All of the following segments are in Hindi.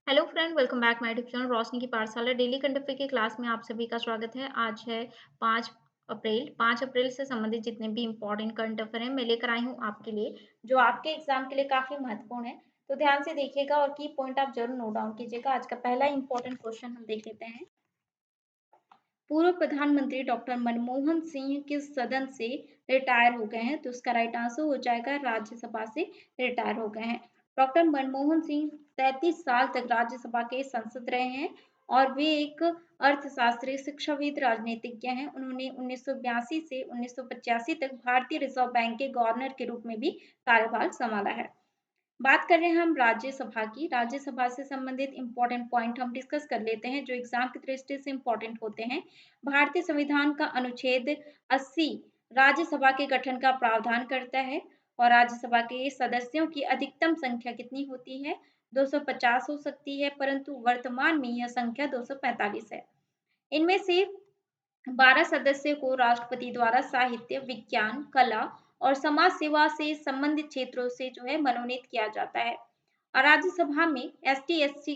Hello friend, welcome back my YouTube channel Roshni की पाठशाला। डेली कंटेंट की क्लास में आप सभी का स्वागत है। आज है 5 अप्रैल। 5 अप्रैल से संबंधित जितने भी इम्पोर्टेंट करंट अफेयर हैं मैं लेकर आई हूँ आपके लिए, जो आपके एग्जाम के लिए काफ़ी महत्वपूर्ण है। तो ध्यान से देखिएगा और की पॉइंट आप जरूर नोट डाउन कीजिएगा। आज का पहला इम्पोर्टेंट क्वेश्चन हम देख लेते हैं। पूर्व प्रधानमंत्री डॉक्टर मनमोहन सिंह किस सदन से रिटायर हो गए हैं? तो इसका राइट आंसर हो जाएगा राज्यसभा से रिटायर हो गए हैं। डॉक्टर मनमोहन सिंह 33 साल तक राज्यसभा के सांसद रहे हैं और वे एक अर्थशास्त्री, शिक्षाविद, राजनीतिज्ञ हैं। उन्होंने 1982 से 1985 तक भारतीय रिजर्व बैंक के गवर्नर के रूप में भी कार्यभार संभाला है। बात कर रहे हैं हम राज्यसभा की। राज्यसभा से संबंधित इंपॉर्टेंट पॉइंट हम डिस्कस कर लेते हैं जो एग्जाम की दृष्टि से इंपॉर्टेंट होते हैं। भारतीय संविधान का अनुच्छेद 80 राज्यसभा के गठन का प्रावधान करता है और राज्यसभा के सदस्यों की अधिकतम संख्या कितनी होती है? 250 हो सकती है, परंतु वर्तमान में यह संख्या 245 है। इनमें से 12 सदस्यों को राष्ट्रपति द्वारा साहित्य, विज्ञान, कला और समाज सेवा से संबंधित क्षेत्रों से जो है मनोनीत किया जाता है। और राज्यसभा में एससी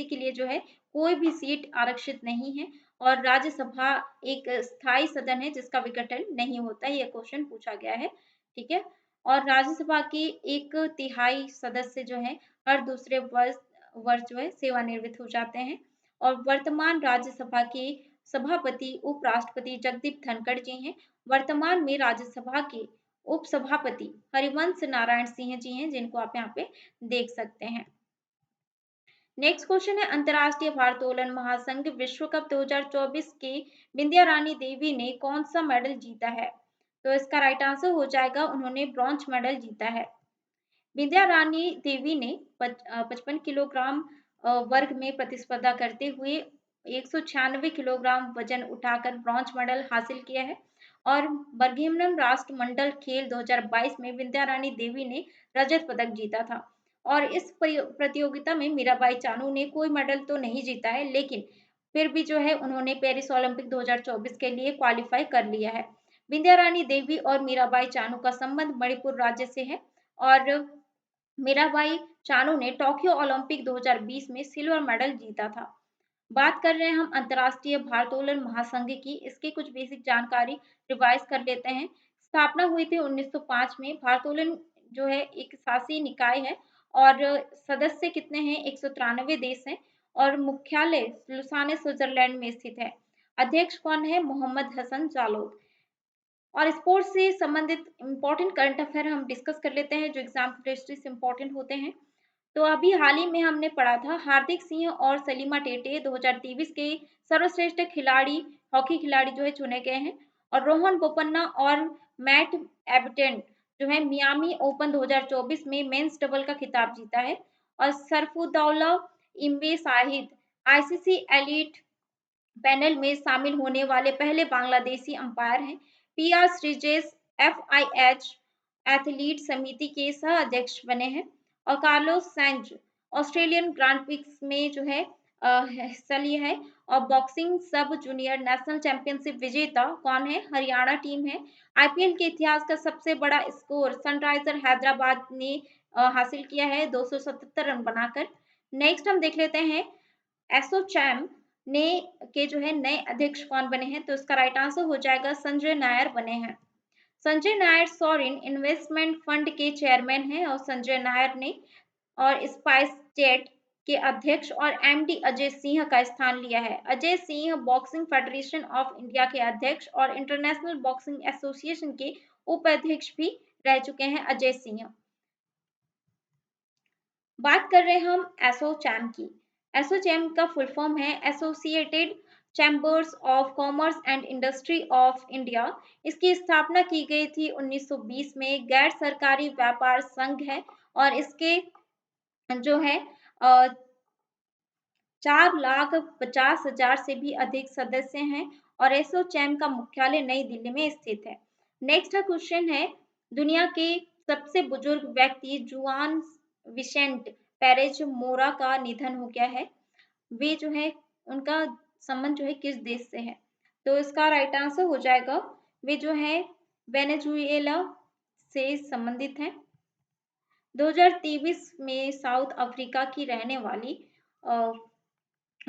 के लिए जो है कोई भी सीट आरक्षित नहीं है और राज्यसभा एक स्थायी सदन है जिसका विघटन नहीं होता है। यह क्वेश्चन पूछा गया है, ठीक है। और राज्यसभा के 1/3 सदस्य जो है हर दूसरे वर्ष वर्ष जो है सेवानिवृत्त हो जाते हैं। और वर्तमान राज्यसभा के सभापति उपराष्ट्रपति जगदीप धनखड़ जी हैं। वर्तमान में राज्यसभा के उपसभापति हरिवंश नारायण सिंह जी हैं, जिनको आप यहाँ पे देख सकते हैं। नेक्स्ट क्वेश्चन है, अंतर्राष्ट्रीय भारोत्तोलन महासंघ विश्व कप 2024 के बिंदिया रानी देवी ने कौन सा मेडल जीता है? तो इसका राइट आंसर हो जाएगा उन्होंने ब्रॉन्ज मेडल जीता है। विद्या रानी देवी ने 55 किलोग्राम वर्ग में प्रतिस्पर्धा करते हुए 196 किलोग्राम वजन उठाकर ब्रॉन्ज मेडल हासिल किया है। और बर्मिंघम राष्ट्रमंडल खेल 2022 में विद्या रानी देवी ने रजत पदक जीता था। और इस प्रतियोगिता में मीराबाई चानू ने कोई मेडल तो नहीं जीता है, लेकिन फिर भी जो है उन्होंने पेरिस ओलंपिक 2024 के लिए क्वालिफाई कर लिया है। विद्या रानी देवी और मीराबाई चानू का संबंध मणिपुर राज्य से है और मीराबाई चानू ने टोक्यो ओलंपिक 2020 में सिल्वर मेडल जीता था। बात कर रहे हैं हम अंतर्राष्ट्रीय भारोत्तोलन महासंघ की। इसकी कुछ बेसिक जानकारी रिवाइज कर लेते हैं। स्थापना हुई थी 1905 में। भारोत्तोलन जो है एक शासी निकाय है और सदस्य कितने हैं? 193 देश हैं और मुख्यालय लुसाने स्विट्जरलैंड में स्थित है। अध्यक्ष कौन है? मोहम्मद हसन जालोद। और स्पोर्ट्स से संबंधित इंपॉर्टेंट करंट अफेयर हम डिस्कस कर लेते हैं जो एग्जाम की दृष्टि से इंपॉर्टेंट होते हैं। तो अभी हाल ही में हमने पढ़ा था हार्दिक सिंह और सलीमा टेटे 2023 के सर्वश्रेष्ठ खिलाड़ी हॉकी खिलाड़ी जो है चुने गए हैं। और रोहन बोपन्ना और मैट एबटेंट जो है मियामी ओपन 2024 में मेंस डबल का खिताब जीता है। और Sharfuddoula इम्बे Shahid ICC elite panel में शामिल होने वाले पहले बांग्लादेशी अंपायर हैं। पीआर श्रीजेश एफआईएच एथलीट समिति के सह अध्यक्ष बने हैं। और Carlos Sainj Australian grand prix में जो है हिस्सा लिया है। और बॉक्सिंग सब जूनियर नेशनल चैंपियनशिप विजेता कौन है? हरियाणा टीम है। आईपीएल के इतिहास का सबसे बड़ा स्कोर सनराइजर हैदराबाद ने हासिल किया है 277 रन बनाकर। नेक्स्ट हम देख लेते हैं एसोचैम ने के जो है नए अध्यक्ष कौन बने हैं? तो इसका राइट आंसर हो जाएगा संजय नायर बने हैं। Sanjay Nair sovereign investment fund के चेयरमैन हैं और संजय नायर ने और स्पाइस जेट के अध्यक्ष और एमडी अजय सिंह का स्थान लिया है। Ajay Singh boxing federation of India के अध्यक्ष और इंटरनेशनल बॉक्सिंग एसोसिएशन के उपाध्यक्ष भी रह चुके हैं अजय सिंह। बात कर रहे हैं हम एसोचैम की। एसोचैम का फुल फॉर्म है associated chambers of commerce and industry of India. इसकी स्थापना की गई थी 1920 में। गैर सरकारी व्यापार संघ है और इसके जो है 4,50,000 से भी अधिक सदस्य हैं और एसोचैम का मुख्यालय नई दिल्ली में स्थित है। नेक्स्ट क्वेश्चन है, दुनिया के सबसे बुजुर्ग व्यक्ति जुआन विसेंट पेरेज मोरा का निधन हो गया है। वे जो है उनका संबंध जो है किस देश से है? तो इसका राइट आंसर हो जाएगा वे जो है वेनेजुएला से संबंधित हैं। 2023 में साउथ अफ्रीका की रहने वाली अ,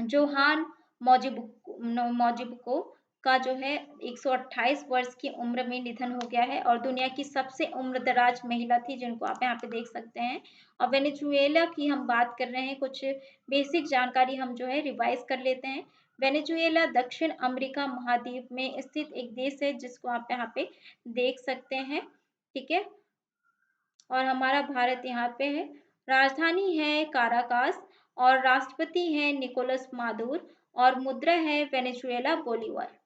जोहान मौजिबको का जो है 128 वर्ष की उम्र में निधन हो गया है और दुनिया की सबसे उम्रदराज महिला थी, जिनको आप यहाँ पे देख सकते हैं। और वेनेजुएला की हम बात कर रहे हैं, कुछ बेसिक जानकारी हम जो है रिवाइज कर लेते हैं। वेनेजुएला दक्षिण अमेरिका महाद्वीप में स्थित एक देश है, जिसको आप यहाँ पे देख सकते हैं। ठीक है, और हमारा भारत यहाँ पे है। राजधानी है काराकास और राष्ट्रपति है निकोलस मादुर और मुद्रा है Venezuela Bolivar.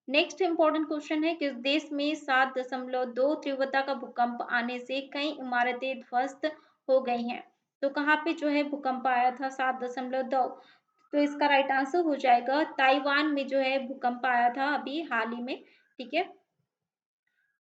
Next important question है, किस देश में 7.2 तीव्रता का भूकंप आने से कई इमारतें ध्वस्त हो गई हैं? तो कहाँ पे जो है भूकंप आया था 7.2? तो इसका राइट आंसर हो जाएगा ताइवान में जो है भूकंप आया था अभी हाल ही में। ठीक है,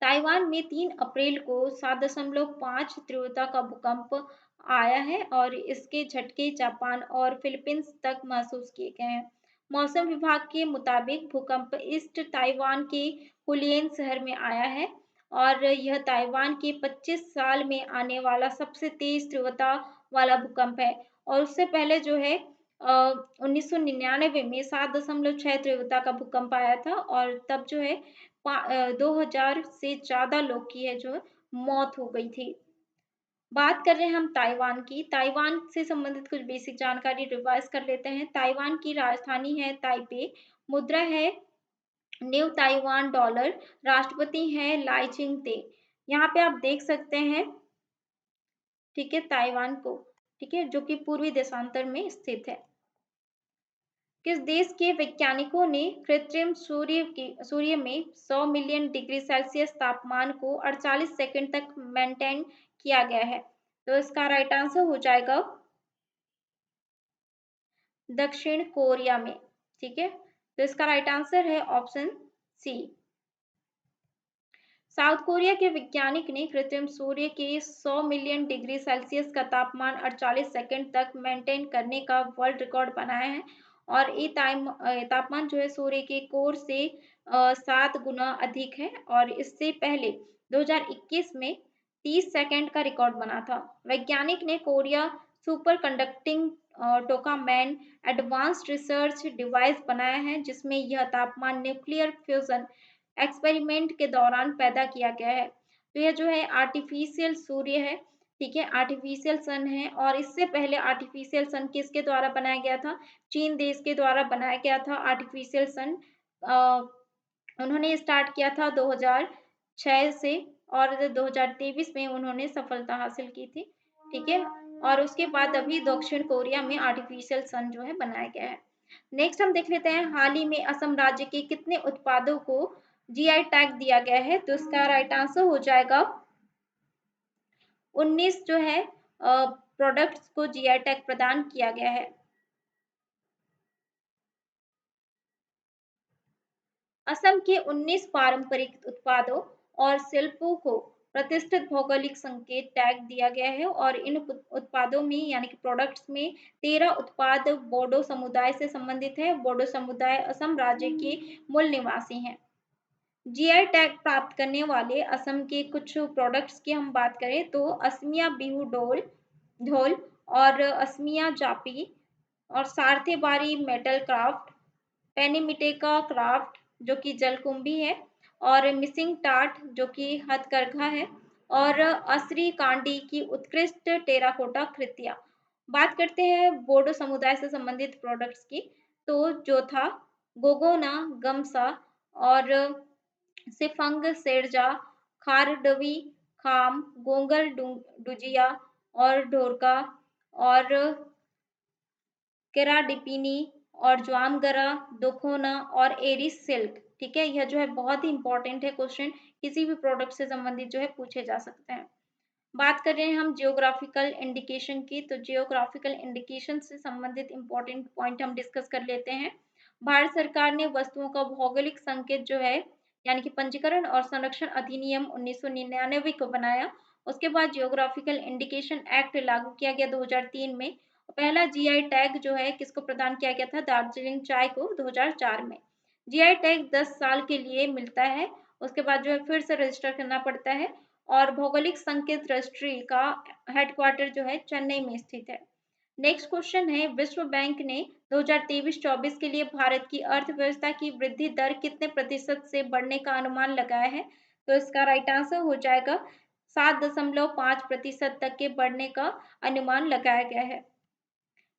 ताइवान में 3 अप्रैल को 7.5 तीव्रता का भूकंप आया है और इसके झटके जापान और फिलीपींस तक महसूस किए गए हैं। मौसम विभाग के मुताबिक भूकंप ईस्ट ताइवान के हुलियन शहर में आया है और यह ताइवान के 25 साल में आने वाला सबसे तेज तीव्रता वाला भूकंप है। और उससे पहले जो है 1999 में 7.6 तीव्रता का भूकंप आया था और तब जो है 2000 से ज्यादा लोग की है जो मौत हो गई थी। बात कर रहे हैं हम ताइवान की। ताइवान से संबंधित कुछ बेसिक जानकारी रिवाइज कर लेते हैं। ताइवान की राजधानी है ताइपे, मुद्रा है न्यू ताइवान डॉलर, राष्ट्रपति है लाई चिंग-ते। यहाँ पे आप देख सकते हैं, ठीक है, ताइवान को, ठीक है, जो कि पूर्वी देशांतर में स्थित है। किस देश के वैज्ञानिकों ने कृत्रिम सूर्य में 100 मिलियन डिग्री सेल्सियस तापमान को 48 सेकंड तक मेंटेन किया गया है? तो इसका राइट आंसर हो जाएगा दक्षिण कोरिया में। ठीक है, तो इसका राइट आंसर है ऑप्शन सी। साउथ कोरिया के वैज्ञानिक ने कृत्रिम सूर्य के 100 मिलियन डिग्री सेल्सियस का तापमान 48 सेकंड तक मेंटेन करने का वर्ल्ड रिकॉर्ड बनाया है और ये तापमान जो है सूर्य के कोर से 7 गुना अधिक है और इससे पहले 2021 में 30 सेकंड का रिकॉर्ड बना था। वैज्ञानिक ने Korea super conducting tokamak advanced research device बनाया है, जिसमें यह तापमान न्यूक्लियर फ्यूजन एक्सपेरिमेंट के दौरान पैदा किया गया है। तो यह जो है आर्टिफिशियल सूर्य है, ठीक है, आर्टिफिशियल सन है। और इससे पहले आर्टिफिशियल सन किसके द्वारा बनाया गया था? चीन देश के द्वारा बनाया गया था आर्टिफिशियल सन। उन्होंने स्टार्ट किया था 2006 से और 2023 में उन्होंने सफलता हासिल की थी। ठीक है, और उसके बाद अभी दक्षिण कोरिया में आर्टिफिशियल सन जो है बनाया गया है। नेक्स्ट हम देख लेते हैं, हाल ही में असम राज्य के कितने उत्पादों को जीआई टैग दिया गया है? तो इसका राइट आंसर हो जाएगा 19 जो है प्रोडक्ट्स को जीआई टैग प्रदान किया गया है। असम के 19 पारंपरिक उत्पादों और शिल्पों को प्रतिष्ठित भौगोलिक संकेत टैग दिया गया है और इन उत्पादों में यानी कि प्रोडक्ट्स में 13 उत्पाद बोडो समुदाय से संबंधित है। बोडो समुदाय असम राज्य के मूल निवासी हैं। जीआई टैग प्राप्त करने वाले असम के कुछ प्रोडक्ट्स की हम बात करें तो असमिया बिहू ढोल और असमिया जापी और सारथेबारी मेटल क्राफ्ट, पेनीमिटेका क्राफ्ट जो कि जलकुंभी है और मिसिंग टाट जो कि हथकरघा है और असरी कांडी की उत्कृष्ट टेराकोटा कृतियां। बात करते हैं बोडो समुदाय से संबंधित प्रोडक्ट्स की, तो जो था गोगोना गमसा और सिफंग सेरजा, खारडवी खाम, गोंगल डुजिया और ढोरका और केराडिपिनी और ज्वामगरा, दोखोना और एरिस सिल्क। ठीक है, यह जो है बहुत ही इंपॉर्टेंट है क्वेश्चन, किसी भी प्रोडक्ट से संबंधित जो है पूछे जा सकते हैं। बात कर रहे हैं हम जियोग्राफिकल इंडिकेशन की, तो जियोग्राफिकल इंडिकेशन से संबंधित इंपॉर्टेंट पॉइंट हम डिस्कस कर लेते हैं। भारत सरकार ने वस्तुओं का भौगोलिक संकेत जो है यानी कि पंजीकरण और संरक्षण अधिनियम 1999 को बनाया। उसके बाद जियोग्राफिकल इंडिकेशन एक्ट लागू किया गया 2003 में। पहला जीआई टैग जो है किसको प्रदान किया गया था? दार्जिलिंग चाय को 2004 में। जीआई टैग 10 साल के लिए मिलता है, उसके बाद जो है फिर से रजिस्टर करना पड़ता है और भौगोलिक संकेत दृष्टि का हेडक्वार्टर जो है चेन्नई में स्थित है। नेक्स्ट क्वेश्चन है, विश्व बैंक ने 2023-24 के लिए भारत की अर्थव्यवस्था की वृद्धि दर कितने प्रतिशत से बढ़ने का अनुमान लगाया है? तो इसका राइट आंसर हो जाएगा 7.5% तक के बढ़ने का अनुमान लगाया गया है।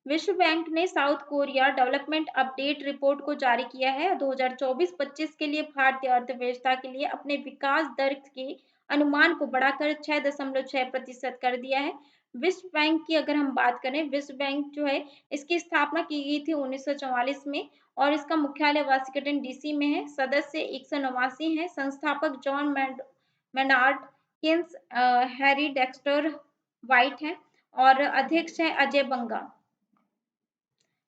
विश्व बैंक ने south Korea development update report को जारी किया है। 2024-25 के लिए भारतीय अर्थव्यवस्था के लिए अपने विकास दर के अनुमान को बढ़ाकर 6.6% कर दिया है। विश्व बैंक की अगर हम बात करें, विश्व बैंक जो है इसकी स्थापना की गई थी 1944 में और इसका मुख्यालय वाशिंगटन डीसी में है। सदस्य 189 हैं। संस्थापक John Maynard Keynes, Harry Dexter white हैं और अध्यक्ष हैं अजय बंगा।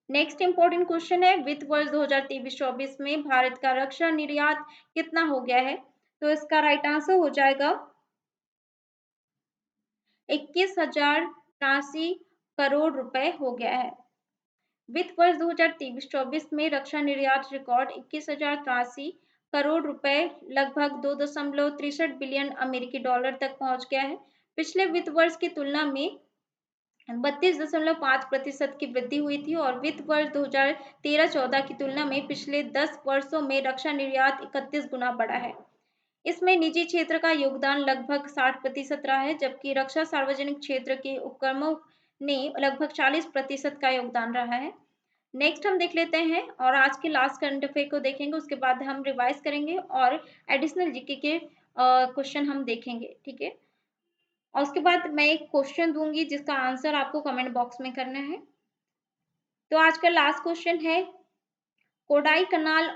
नेक्स्ट इंपॉर्टेंट क्वेश्चन है, वित्त वर्ष 2023-24 में भारत का रक्षा निर्यात कितना हो गया है? तो इसका राइट आंसर हो जाएगा 21,083 करोड़ रुपए हो गया है। वित्त वर्ष 2023-24 में रक्षा निर्यात रिकॉर्ड 21,083 करोड़ रुपए लगभग 2.63 बिलियन अमेरिकी डॉलर तक पहुंच गया है। पिछले वित्त वर्ष की तुलना में 32.5% की वृद्धि हुई थी और वित्त वर्ष 2013-14 की तुलना में पिछले 10 वर्षों में रक्षा निर्यात 31 गुना बढ़ा है। इसमें निजी क्षेत्र का योगदान लगभग 60% रहा है, जबकि रक्षा सार्वजनिक क्षेत्र के उपक्रमों ने लगभग 40% का योगदान रहा है। नेक्स्ट हम देख लेते हैं और आज के लास्ट करंट अफेयर को देखेंगे, उसके बाद हम रिवाइज करेंगे और एडिशनल जीके के क्वेश्चन हम देखेंगे, ठीक है। और उसके बाद मैं एक क्वेश्चन दूंगी जिसका आंसर आपको कमेंट बॉक्स में करना है। तो आज का लास्ट क्वेश्चन है, कोडाईकनाल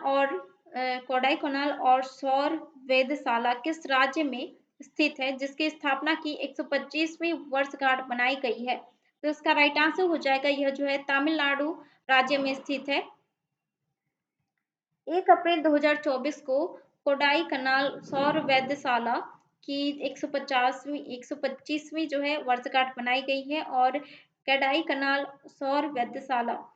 और सौर वेधशाला किस राज्य में स्थित है जिसकी स्थापना की 125वीं वर्षगांठ मनाई गई है? तो इसका राइट आंसर हो जाएगा, यह जो है तमिलनाडु राज्य में स्थित है। 1 अप्रैल 2024 को कोडाईकनाल सौर वेधशाला की 125वीं जो है वर्षगांठ मनाई गई है और कोडाईकनाल सौर वेधशाला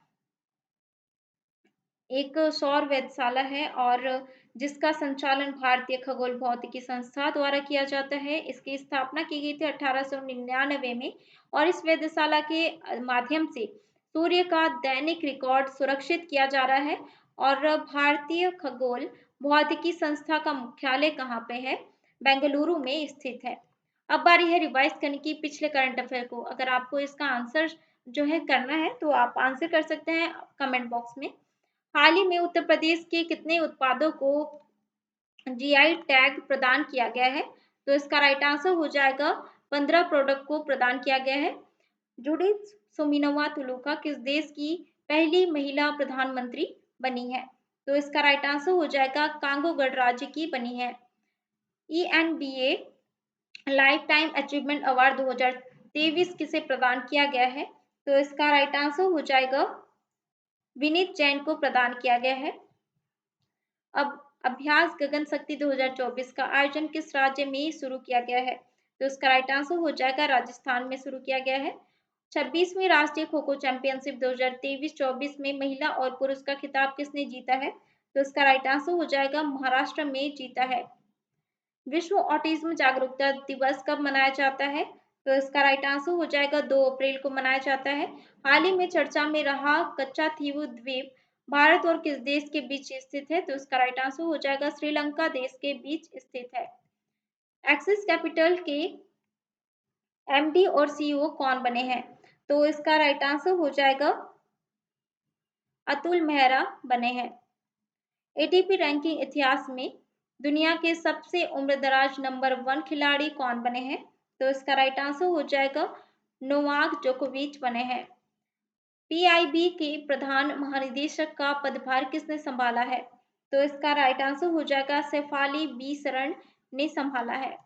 एक सौर वेधशाला है और जिसका संचालन भारतीय खगोल भौतिकी संस्था द्वारा किया जाता है। इसकी स्थापना की गई थी 1899 में और इस वेधशाला के माध्यम से सूर्य का दैनिक रिकॉर्ड सुरक्षित किया जा रहा है। और भारतीय खगोल भौतिकी संस्था का मुख्यालय कहाँ पे है? बेंगलुरु में स्थित है। अब बारी है रिवाइज करने की पिछले करंट अफेयर को। अगर आपको इसका आंसर जो है करना है तो आप आंसर कर सकते हैं कमेंट बॉक्स में। हाल ही में उत्तर प्रदेश के कितने उत्पादों को जीआई टैग प्रदान किया गया है? तो इसका राइट आंसर हो जाएगा 15 प्रोडक्ट को प्रदान किया गया है। जुडिथ सुमिनोवा तुलुका किस देश की पहली महिला प्रधानमंत्री बनी है? तो इसका राइट आंसर हो जाएगा कांगो गणराज्य की बनी है। ENBA life time achievement award 2023 किसे प्रदान किया गया है? तो इसका राइट आंसर हो जाएगा विनीत जैन को प्रदान किया गया है। अब अभ्यास गगन शक्ति 2024 का आयोजन किस राज्य में शुरू किया गया है? तो इसका राइट आंसर हो जाएगा राजस्थान में शुरू किया गया है। 26वीं राष्ट्रीय खो खो चैंपियनशिप 2023-24 में महिला और पुरुष का खिताब किसने जीता है? तो इसका राइट आंसर हो जाएगा महाराष्ट्र में जीता है। विश्व ऑटिज्म जागरूकता दिवस कब मनाया जाता है? तो इसका राइट आंसर हो जाएगा 2 अप्रैल को मनाया जाता है। हाल ही में चर्चा में रहा कच्चा थीवु द्वीप भारत और किस देश के बीच स्थित है? तो इसका राइट आंसर हो जाएगा श्रीलंका देश के बीच स्थित है। एक्सिस कैपिटल के एमडी और सीईओ कौन बने हैं? तो इसका राइट आंसर हो जाएगा अतुल मेहरा बने हैं। एटीपी रैंकिंग इतिहास में दुनिया के सबसे उम्रदराज नंबर 1 खिलाड़ी कौन बने हैं? तो इसका राइट आंसर हो जाएगा नोवाक जोकोविच बने हैं। पीआईबी के प्रधान महानिदेशक का पदभार किसने संभाला है? तो इसका राइट आंसर हो जाएगा शेफाली बी शरण ने संभाला है।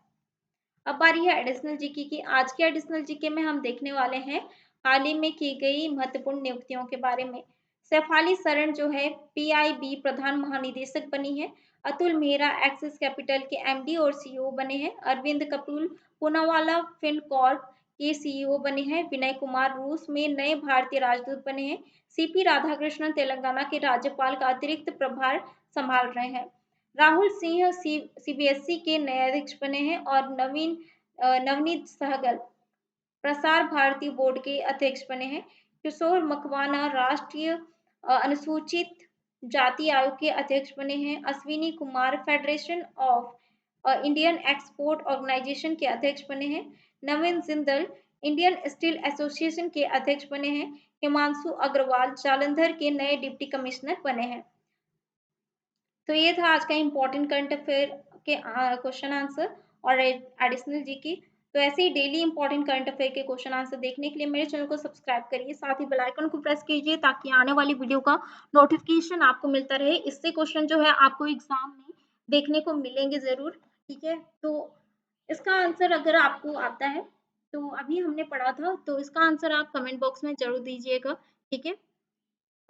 अब बारी है एडिशनल जीके की। आज के एडिशनल जीके में हम देखने वाले हैं हाल ही में की गई महत्वपूर्ण नियुक्तियों के बारे में। शेफाली शरण जो है पीआईबी प्रधान महानिदेशक बनी है। अतुल मेहरा एक्सिस कैपिटल के एमडी और सीईओ बने हैं। अरविंद कपूर पूनावाला फिनकॉर्प के सीईओ बने हैं। विनय कुमार रूस में नए भारतीय राजदूत बने हैं। सीपी राधाकृष्णन तेलंगाना के राज्यपाल का अतिरिक्त प्रभार संभाल रहे हैं। राहुल सिंह सीबीएसई के नए अध्यक्ष बने हैं और नवीन नवनीत सहगल प्रसार भारती बोर्ड के अध्यक्ष बने हैं। किशोर मकवाना राष्ट्रीय अनुसूचित जाति आयोग के अध्यक्ष बने हैं। Ashwini Kumar federation of Indian export organization के अध्यक्ष बने हैं। Naveen Jindal Indian steel association के अध्यक्ष बने हैं। हिमांशु अग्रवाल जालंधर के नए डिप्टी कमिश्नर बने हैं। तो ये था आज का इम्पोर्टेंट करंट अफेयर के क्वेश्चन आंसर और एडिशनल जीके। तो ऐसे ही डेली इंपॉर्टेंट करंट अफेयर के क्वेश्चन आंसर देखने के लिए मेरे चैनल को सब्सक्राइब करिए, साथ ही बेल आइकन को प्रेस कीजिए ताकि आने वाली वीडियो का नोटिफिकेशन आपको मिलता रहे। इससे क्वेश्चन जो है आपको एग्जाम में देखने को मिलेंगे जरूर। ठीक है, तो इसका आंसर अगर आपको आता है तो अभी हमने पढ़ा था, तो इसका आंसर आप कमेंट बॉक्स में जरूर दीजिएगा। ठीक है,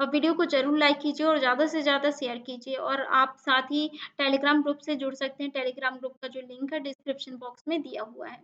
और वीडियो को ज़रूर लाइक कीजिए और ज़्यादा से ज़्यादा शेयर कीजिए, और आप साथ ही टेलीग्राम ग्रुप से जुड़ सकते हैं। टेलीग्राम ग्रुप का जो लिंक है डिस्क्रिप्शन बॉक्स में दिया हुआ है।